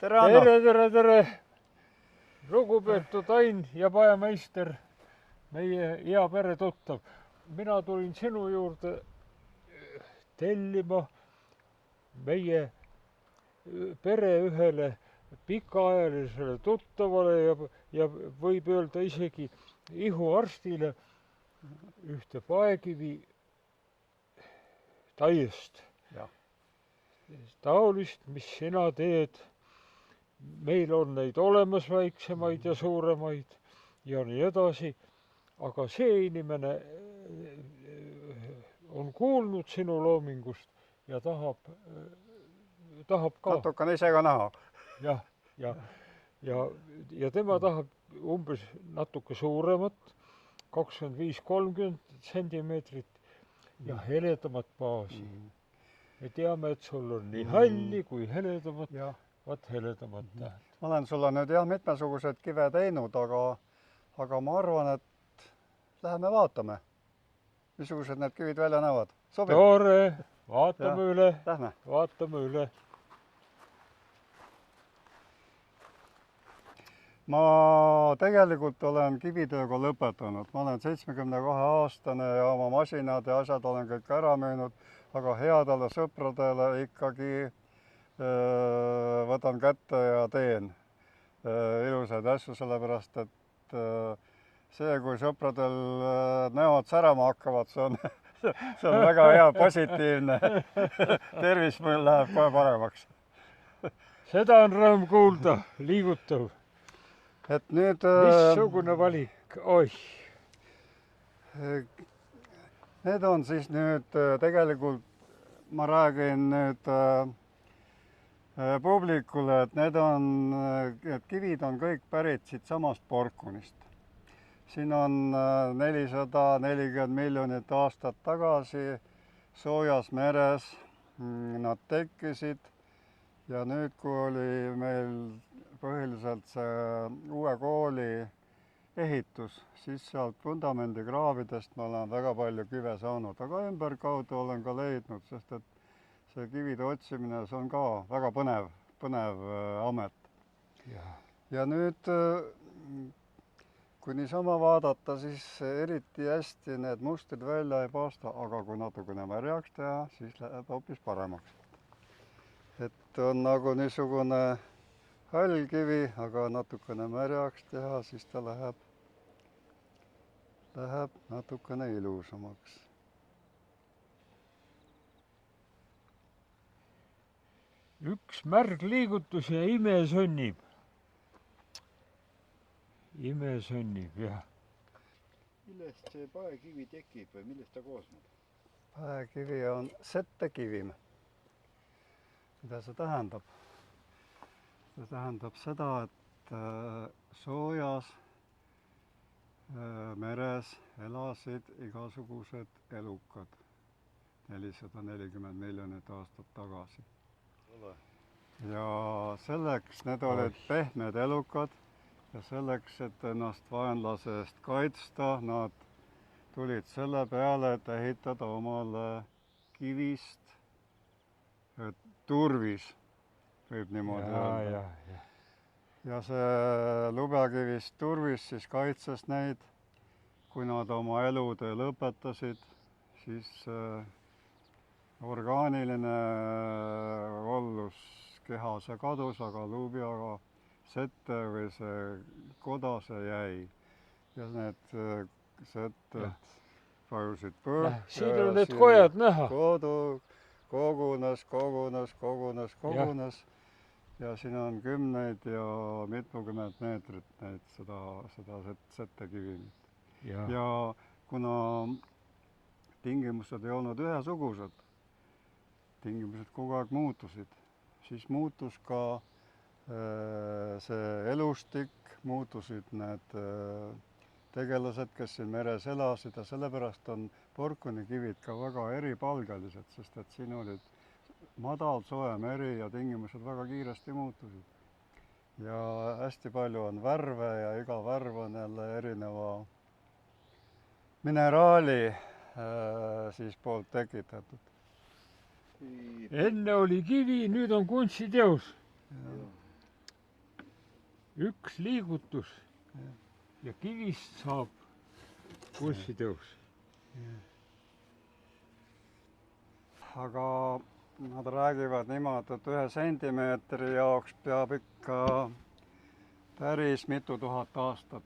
tere, Hanno! tere! Lugupeetud Ain ja pajameister, meie hea peretuttav. Mina tulin sinu juurde tellima meie pere ühele pikaajalisele tuttavale ja võib öelda isegi ihuarstile ühte paekivi taiest. Taolist, mis sina teed. Meil on neid olemas väiksemaid ja suuremaid ja nii edasi. Aga see inimene on kuulnud sinu loomingust ja tahab ka. Natukene ise ka näha. Ja tema tahab umbes natuke suuremat, 25-30 sentimeetrit ja heledamat baasi. Me teame, et sul on nii halli kui heledamat, vaat heledamat tähelt. Ma olen sulle nüüd mitmesugused kive teinud, aga ma arvan, et läheme vaatame, missugused need kivid välja näevad. Sobib? Tore, vaatame üle. Lähme. Vaatame üle. Ma tegelikult olen kivitööga lõpetanud. Ma olen 72-aastane ja oma masinad ja asjad olen kõik ära müünud, aga headele sõpradele ikkagi võtan kätte ja teen ilusaid asju, sellepärast et see, kui sõpradel näod särama hakkavad, see on väga hea, positiivne. Tervis meil läheb kohe paremaks. Seda on rõõm kuulda, liigutav. Et nüüd... Missugune valik? Oih! Need on siis nüüd tegelikult, ma räägin nüüd publikule, et need kivid on kõik pärit siit samast Porkunist. Siin on 440 miljonit aastat tagasi soojas meres nad tekkisid ja nüüd, kui oli meil põhiliselt see uue kooli ehitus, siis sealt vundamendikraavidest ma olen väga palju kive saanud, aga ümberkaudu olen ka leidnud, sest et see kivide otsimine, see on ka väga põnev amet. Ja nüüd, kui niisama vaadata, siis eriti hästi need mustrid välja ei paista, aga kui natukene märjaks teha, siis läheb hoopis paremaks. Et on nagu niisugune hall kivi, aga natukene märjaks teha, siis ta läheb natukene ilusamaks. Üks märg liigutus ja ime sõnnib. Ime sõnnib, jah. Millest see paekivi tekib või millest ta koosneb? Paekivi on settekivim. Mida see tähendab? See tähendab seda, et soojas meres elasid igasugused elukad 440 miljonit aastat tagasi. Ja selleks, need olid pehmed elukad ja selleks, et ennast vaenlase eest kaitsta, nad tulid selle peale, et ehitada omale kivist turvis, võib niimoodi öelda. Ja see lubjakivist turvis siis kaitses neid, kui nad oma elutöö lõpetasid, siis orgaaniline ollus kehas kadus, aga lubjaga sette või see koda see jäi. Ja need setted vajusid põhja. Siin on need kojad näha. Kogunes. Ja siin on kümneid ja mitukümmend meetrit seda settekivimit. Ja kuna tingimused ei olnud ühesugused, tingimused kogu aeg muutusid, siis muutus ka see elustik, muutusid need tegelased, kes siin meres elasid ja sellepärast on Porkuni kivid ka väga eripalgelised, sest et siin olid madal soe meri ja tingimused väga kiiresti muutusid. Ja hästi palju on värve ja iga värv on jälle erineva mineraali siis poolt tekitatud. Enne oli kivi, nüüd on kunstiteos. üks liigutus ja kivist saab pulssitõus. aga nad räägivad niimoodi, et 1 sentimeetri jaoks peab ikka päris mitu tuhat aastat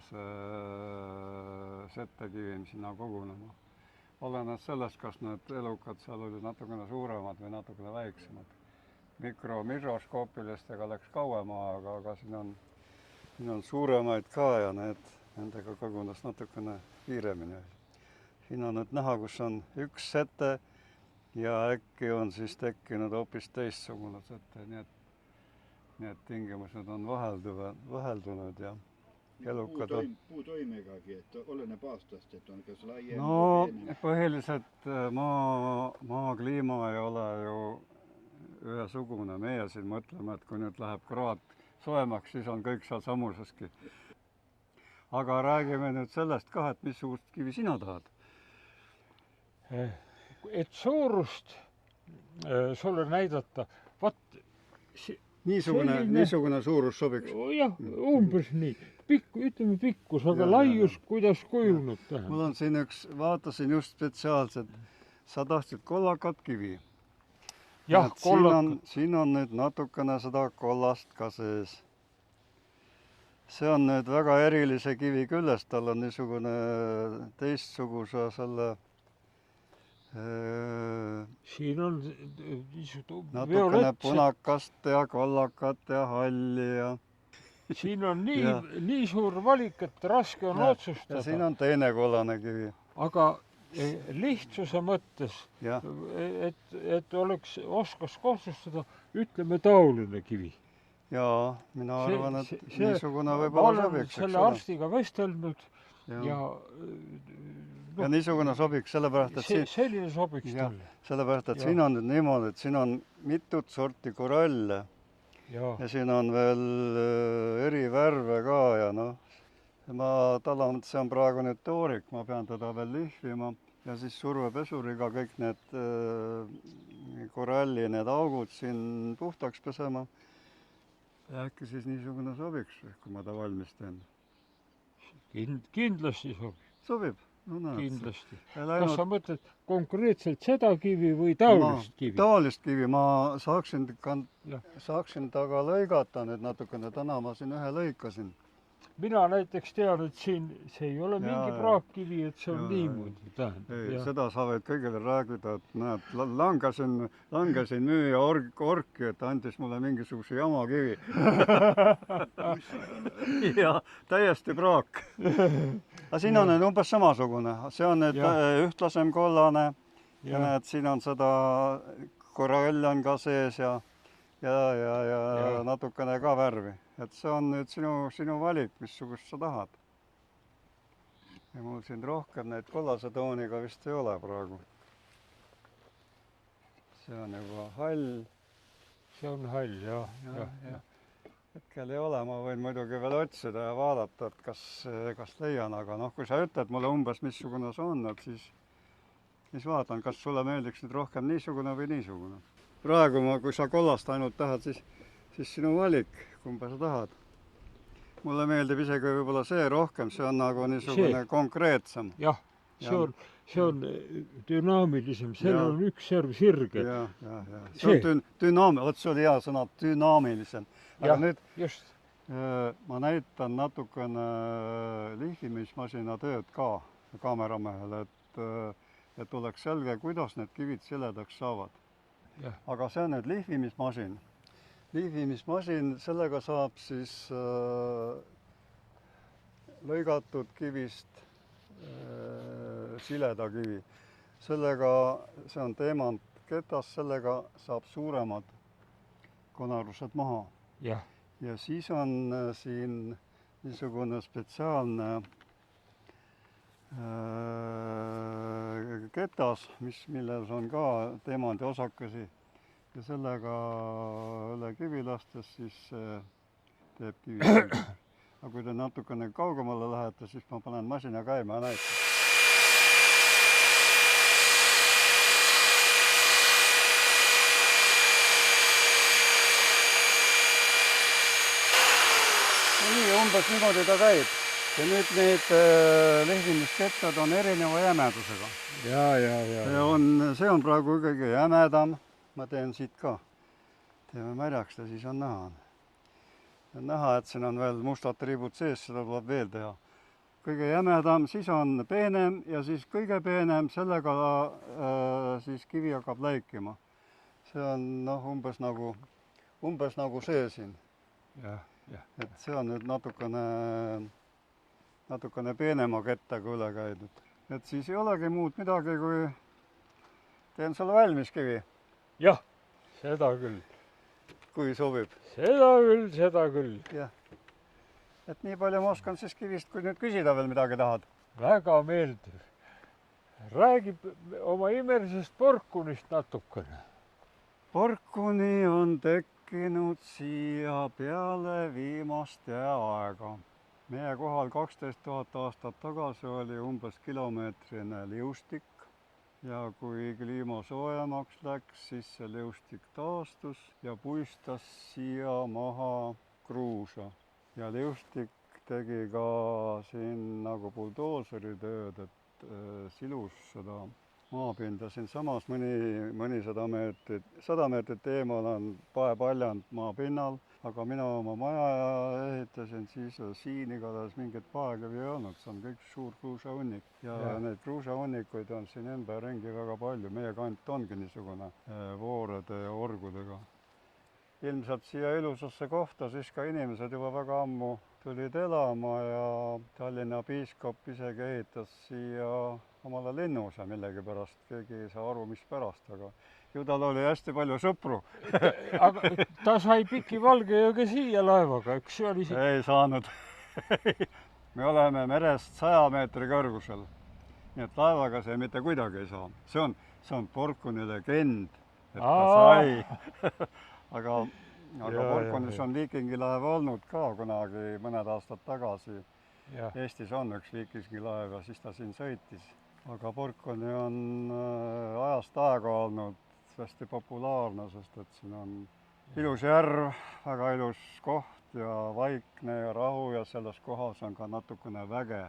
see settekivim sinna kogunema. Oleneb sellest, kas need elukad seal olid natukene suuremad või natukene väiksemad. Mikroskoopilistega läks kauem aega, aga siin on suuremaid ka ja nendega kogunes natukene kiiremini. Siin on nüüd näha, kus on üks sete ja äkki on siis tekkinud hoopis teistsugune sete, nii et tingimused on vaheldunud ja elukad on. Puutoimegagi, et oleneb aastast, et on kas laiem no või peenem. põhiliselt maa kliima ei ole ju ühesugune. Meie siin mõtleme, et kui nüüd läheb kraad soemaks, siis on kõik seal samuseski. Aga räägime nüüd sellest ka, et missugust kivi sina tahad? Et suurust sulle näidata, Niisugune suurus sobiks? jah, umbes nii. Ütleme pikkus, aga laius, kuidas kujunud tähendab. Mul on siin vaatasin just spetsiaalselt, sa tahtsid kollakat kivi. jah, kollakat. Siin on nüüd natukene seda kollast ka sees. See on nüüd väga erilise kivi küljest, tal on niisugune teistsuguse selle siin on natukene punakast ja kollakat ja halli ja siin on nii suur valik, et raske on otsustada. Ja siin on teine kollane kivi. Aga lihtsuse mõttes, et oskas kohtustada, ütleme taoline kivi. Jaa, mina arvan, et niisugune võib-olla sobiks. Selle arstiga vestelnud ja niisugune sobiks, sellepärast, et selline sobiks talle. Sellepärast, et siin on nüüd niimoodi, et siin on mitut sorti koralle ja siin on veel eri värve ka ja ma talan, et see on praegu nüüd toorik, ma pean teda veel lihvima ja siis survepesuriga kõik need koralli, need augud siin puhtaks pesema. Ja äkki siis niisugune sobiks, kui ma ta valmis teen. Kindlasti sobib. Sobib? Kindlasti. Kas sa mõtled konkreetselt seda kivi või taolist kivi? Taolist kivi. Ma saaksin taga lõigata nüüd natukene. Täna ma siin ühe lõikasin. Mina näiteks tean, et siin see ei ole mingi praakkivi, et see on niimoodi. Seda sa võid kõigile räägida, et näed, langesin müüa orki, et andis mulle mingisuguse jama kivi. Ja täiesti praak. Aga siin on nüüd umbes samasugune. See on nüüd ühtlasem kollane ja näed, siin on seda korall on ka sees ja natukene ka värvi. Et see on nüüd sinu valik, missugust sa tahad. Ja mul siin rohkem neid kollase tooniga vist ei ole praegu. See on juba hall. See on hall, jah. Hetkel ei ole, ma võin muidugi veel otsida ja vaadata, et kas leian, aga kui sa ütled mulle umbes missugune see on, et siis vaatan, kas sulle meeldiks nüüd rohkem niisugune või niisugune. Praegu kui sa kollast ainult tahad, siis sinu valik, kumba sa tahad. Mulle meeldib isegi võib-olla see rohkem, see on nagu niisugune konkreetsem. Jah, see on dünaamilisem, seal on üks serv sirge. See on dünaamilisem, see oli hea sõna, dünaamilisem. Aga nüüd ma näitan natukene lihvimismasina tööd ka kaameramehele, et oleks selge, kuidas need kivid siledaks saavad. Aga see on nüüd lihvimismasin. Lihvimismasin, sellega saab siis lõigatud kivist sileda kivi. Sellega, see on teemantketas, sellega saab suuremad konarused maha. Ja siis on siin niisugune spetsiaalne ketas, milles on ka teemandi osakesi ja sellega üle kivi lastes siis teeb kivi selgeks. Aga kui te natukene kaugemale lähete, siis ma panen masina käima ja näitan. nii, umbes niimoodi ta käib. Ja nüüd need lehvimiskettad on erineva jämedusega. See on praegu kõige jämedam. Ma teen siit ka. Teeme märjaks ja siis on näha. On näha, et siin on veel mustad ribud sees, seda tuleb veel teha. Kõige jämedam, siis on peenem ja siis kõige peenem, sellega siis kivi hakkab läikima. See on umbes nagu see siin. Et see on nüüd natukene peenema kettaga üle käidud. Et siis ei olegi muud midagi, kui teen sulle valmis kivi. Jah, seda küll. Kui sobib. Seda küll. Jah. Et nii palju ma oskan siis kivist, kui nüüd küsida veel midagi tahad. Väga meeldiv. Räägib oma imelisest porkunist natukene. Porkuni on tekkinud siia peale viimast jääaega. Meie kohal 12 000 aastat tagasi oli umbes kilomeetrine liustik ja kui kliima soojemaks läks, siis see liustik taastus ja puistas siia maha kruusa. Ja liustik tegi ka siin nagu buldooseri tööd, et silus seda maapinda. Siin samas mõni 100 meetrit eemal on paepaljand maapinnal, aga mina oma maja ehitasin, siis siin igatahes mingit paekivi ei olnud, see on kõik suur kruusahunnik. Ja neid kruusahunnikuid on siin ümberringi väga palju. Meie kant ongi niisugune voorede ja orgudega. Ilmselt siia ilusasse kohta siis ka inimesed juba väga ammu tulid elama ja Tallinna piiskop isegi ehitas siia omale linnuse millegi pärast. Keegi ei saa aru, mis pärast, aga ju tal oli hästi palju sõpru. Aga ta sai Piki Valgejõge siia laevaga, üks oli siin. Ei saanud. Me oleme merest 100 meetri kõrgusel. Nii et laevaga see mitte kuidagi ei saa. See on Porkuni legend, et ta sai. Aga Porkunis on viikingilaev olnud ka kunagi mõned aastad tagasi. Eestis on üks viikingilaev ja siis ta siin sõitis. Aga Porkuni on ajast aega olnud hästi populaarne, sest et siin on ilus järv, väga ilus koht ja vaikne ja rahu ja selles kohas on ka natukene väge.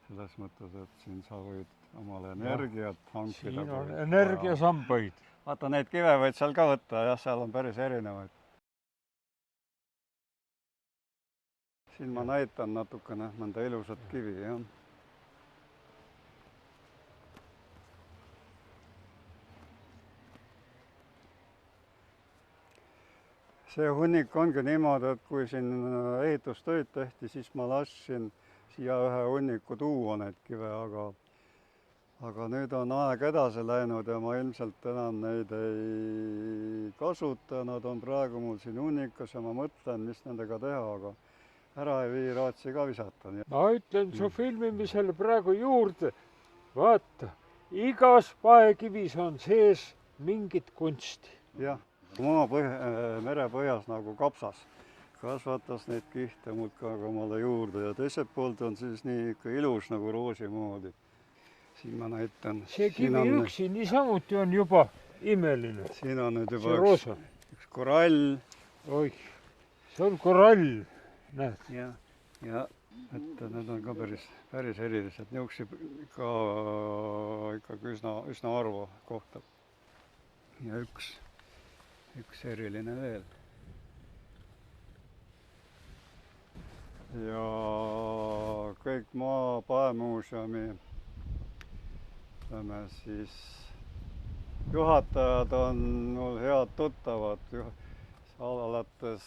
Selles mõttes, et siin sa võid omale energiat hankida. Siin on energiasambaid. Vaata, neid kive võid seal ka võtta, jah, seal on päris erinevaid. Siin ma näitan natukene mõnda ilusat kivi, jah. See hunnik ongi niimoodi, et kui siin ehitustöid tehti, siis ma lasin siia ühe hunniku tuua neid kive, aga nüüd on aeg edasi läinud ja ma ilmselt enam neid ei kasuta. Nad on praegu mul siin hunnikas ja ma mõtlen, mis nendega teha, aga ära ei vii raatsi ka visata. Ma ütlen su filmimisele praegu juurde, vaata, igas paekivis on sees mingit kunsti. Jah, merepõhjas nagu kapsas. Kasvatas neid kihte muudkaaga omale juurde ja teiselt poolt on siis nii ikka ilus nagu roosi moodi. Siin ma näitan. See kivi üksi niisamuti on juba imeline. Siin on nüüd juba üks korall. Oih, see on korall, näed. Ja, et need on ka päris erilised. Niuksi ikka üsna arvu kohtab. Ja üks eriline veel. Ja kõik Maapaemuuseumi siis juhatajad on mul head tuttavad, alates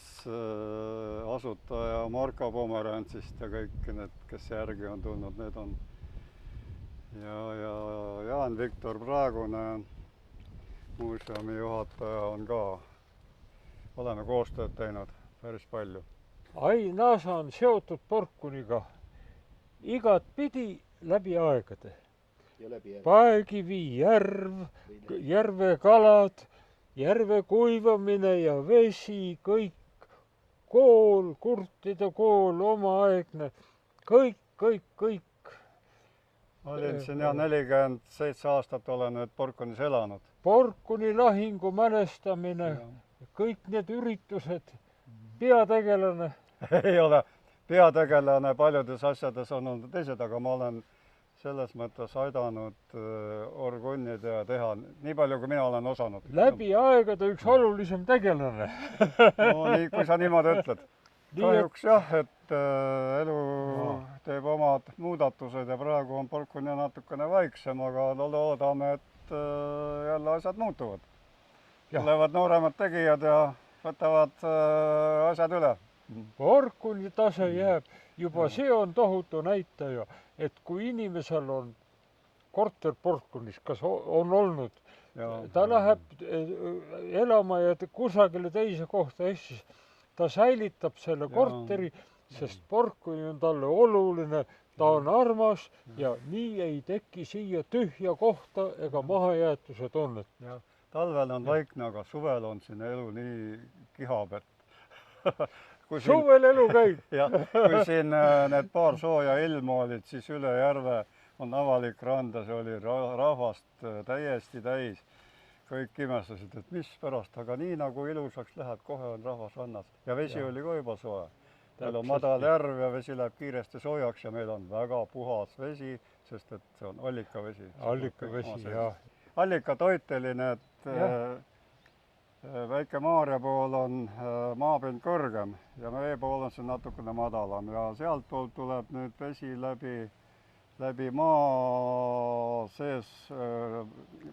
asutaja Marko Pomerantsist ja kõik need, kes järgi on tulnud, need on. Ja Jaan-Viktor praegune muuseumi juhataja on ka. Oleme koostööd teinud päris palju. Ainaasa on seotud Porkuniga igat pidi läbi aegade. Paekivi, järv, järvekalad, järve kuivamine ja vesi, kõik, kool, kurtide kool, omaaegne, kõik. Olin siin 47 aastat olen nüüd Porkunis elanud. Porkuni lahingu mälestamine, kõik need üritused, peategelane. Ei ole, peategelane paljudes asjades on olnud teised, aga ma olen selles mõttes aidanud orgunnida ja teha nii palju, kui mina olen osanud. läbi aegade üks olulisem tegelane. No nii, kui sa niimoodi ütled. Kahjuks jah, et elu teeb omad muudatused ja praegu on Porkuni natukene vaiksem, aga loodame, et jälle asjad muutuvad. Tulevad nooremad tegijad ja võtavad asjad üle. Porkuni tase jääb, juba see on tohutu näitaja, et kui inimesel on korter Porkunis, kas on olnud, ta läheb elama ja kusagile teise kohta Eestis, ta säilitab selle korteri, sest Porkuni on talle oluline, ta on armas ja nii ei teki siia tühja kohta ega mahajäetuse tunnet. Talvel on vaikne, aga suvel on siin elu nii kihab, et suvel elu käib. jah, kui siin need paar sooja ilma olid, siis üle järve on avalik rand ja see oli rahvast täiesti täis. Kõik imestasid, et mispärast, aga nii nagu ilusaks läheb, kohe on rahvas rannas. Ja vesi oli ka juba soe. Meil on madal järv ja vesi läheb kiiresti soojaks ja meil on väga puhas vesi, sest et see on allikavesi. Allikavesi, jah. Allikatoiteline, et Väike-Maarja pool on maapind kõrgem ja meie pool on see natukene madalam ja sealt poolt tuleb nüüd vesi läbi maa sees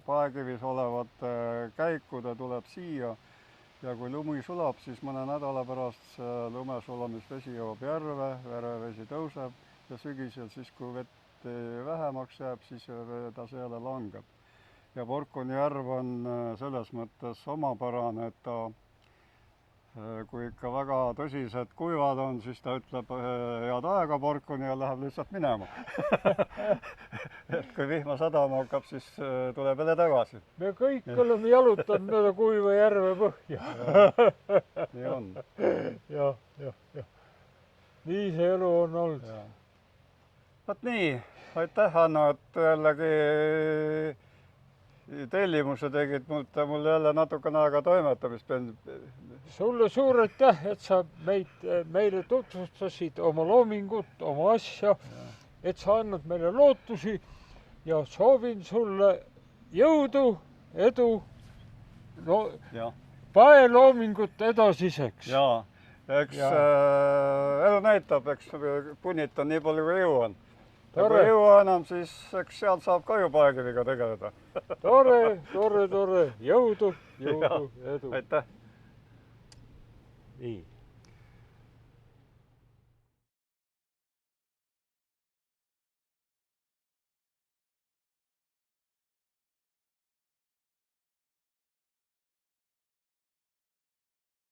paekivis olevate käikude tuleb siia ja kui lumi sulab, siis mõne nädala pärast lumesulamisvesi jõuab järve, verevesi tõuseb ja sügisel siis, kui vett vähemaks jääb, siis ta seale langeb. Ja Porkuni järv on selles mõttes omapärane, et ta, kui ikka väga tõsised kuivad on, siis ta ütleb head aega Porkuni ja läheb lihtsalt minema. Et kui vihma sadama hakkab, siis tuleb jälle tagasi. Me kõik oleme jalutanud mööda kuiva järve põhja. Nii on. Jah. Nii see elu on olnud. Võt nii, aitäh Hanno, et jällegi tellimuse tegid mul jälle natukene aega toimetamist. Sulle suur aitäh, et sa meile tutvustasid oma loomingut, oma asja, et sa annad meile lootusi ja soovin sulle jõudu, edu, paeloomingut edasiseks. Jaa, eks elu näitab, eks punnitan nii palju kui jõuan. Ja kui jõua enam, siis eks seal saab ka ju paekiviga tegeleda. Tore, jõudu, edu. Aitäh! Nii.